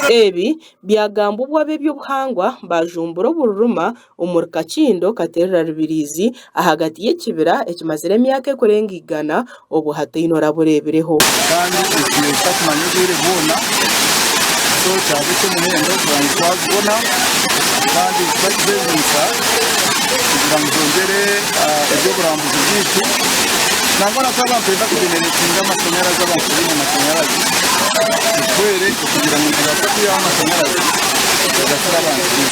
Ebi byagambubwa b'ebyobuhangwa bajumbura obururuma omu kakindo katerera Rubirizi ahagati y'ekibira ekimazire emyaka ekurenga 100 obu hataine orabureebireho. Kandi ekiyo kitakumanya obwire bwona so kyaba eky'omuhendo kugira twazibona kandi tubakizeeziisa kugira ngu zongere ebyoburambuzi bwaitu nangwa nako abantu benda kujeneretinga amashanyarazi abantu baine amashanyarazi tutwere kugira ngu tubaase kuyaha amashanyarazi tugasira abantu.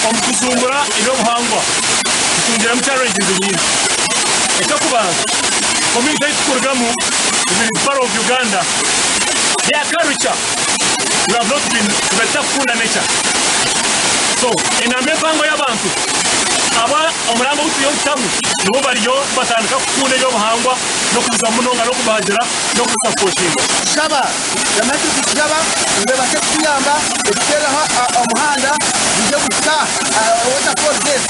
Omu kujumbura ebyobuhangwa tutungiramu challenges nyingi. Ekyokubanza community ei tukurugamu is part of Uganda. Their culture we have not been tubetakukunda nature. So enamba empango y'abantu aba omurambo gutuyo kitamu nibo bariyo batandika kukunda ebyobuhangwa n'okuza munonga n'okubahagira n'okusapotinga. Shaba yamatu kujaba mbebase kuyamba ekiteraho omuhanda bije gusa waterfall gate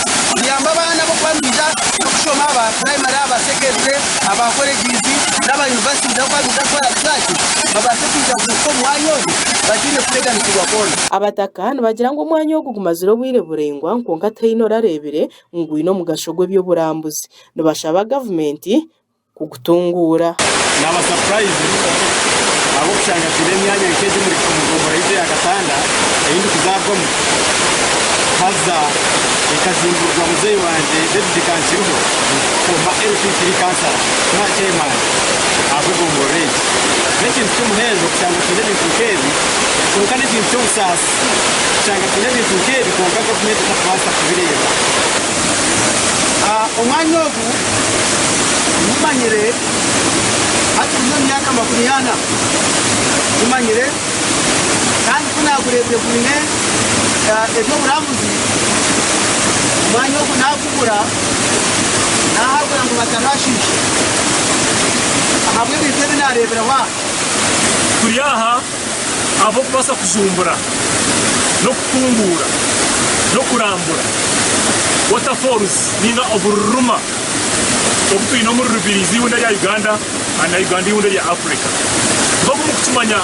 yamba abana bo kwamija okushoma aba primary aba secondary aba colleges n'aba university n'ababiza kwa research babase kuja ku mwanya ogu bagire kuteganisibwa kona. Abataka nibagira ngu omwanya ogu gumazire obwire burengwa nkonka taine orarebire ngwine omugasho gw'ebyoburambuzi nibashaba gavumenti kugutungura. Naba surprise abo kushanga tire emyanya nkeegi muri kujumbura yitu ya Katanda eyindi kuzabwamu haza ekazimburwa muzeyi wanje David Kansiriho kuba LPP cancer na chairman abugumbure n'ekintu cy'umuhendo kushanga tire ebintu nkeebi konka n'ekintu cy'obusaasi kushanga tire ebintu nkeebi konka gavumenti etakubaasa kubireeba. Omwanya ogu mumanyire hati mu myaka 40 mumanyire kandi kunagurebye gwine ebyoburambuzi omwanya ogu nakugura nahabura ngu batarashisha ahabwe ebintu ebinarebera wa turi aha abo kubasa kujumbura no kutungura no kurambura waterfalls ninga obururuma obutuyina muri Rubirizi wunda ya Uganda na Uganda wunda ya Africa ngoku mukutumanya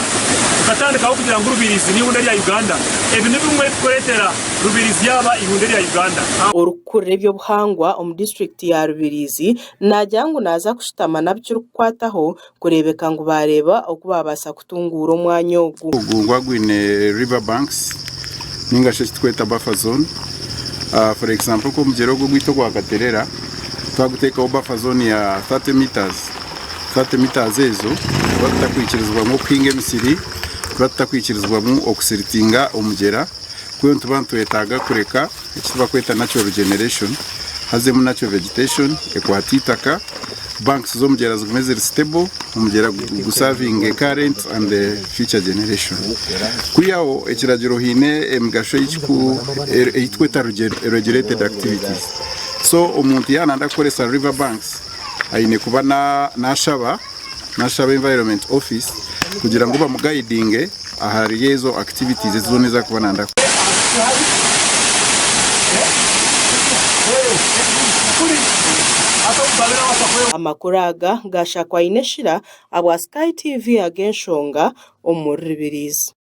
ukatandikaho kugira ngo Rubirizi ni wunda ya Uganda ebi ni bimwe kuretera Rubirizi yaba ihunda ya Uganda. Orukurira ebyobuhangwa omu district ya Rubirizi nagira ngu naza kushitama nabyo rukwataho kurebeka ngu bareba okuba babasa kutungura omwanya ogu. Ogungwa gwine river banks ninga she tweta buffer zone. For example ko mugero gwo gwito gwa Katerera twaguteka buffer zone ya 30 meters ezo batakwikirizwa mu kwinga emisiri batakwikirizwa mu okusiritinga omugera kuyo ntubantu etaga kureka ekiba kweta natural regeneration hazemu natural vegetation ekwatitaka banks zo mugera zigumeze stable omugera guserving current and the future generation kuyaho ekiragiro hine emigasho yiku eitweta regulated activities. So omuntu yananda koresa river banks aine kuba nashaba environment office kugira ngo bamuguidinge ahari yezo activities zoneza kuba nanda. Amakuru aga gashakwa ineshira abwa Sky TV agenshonga omu Rubirizi.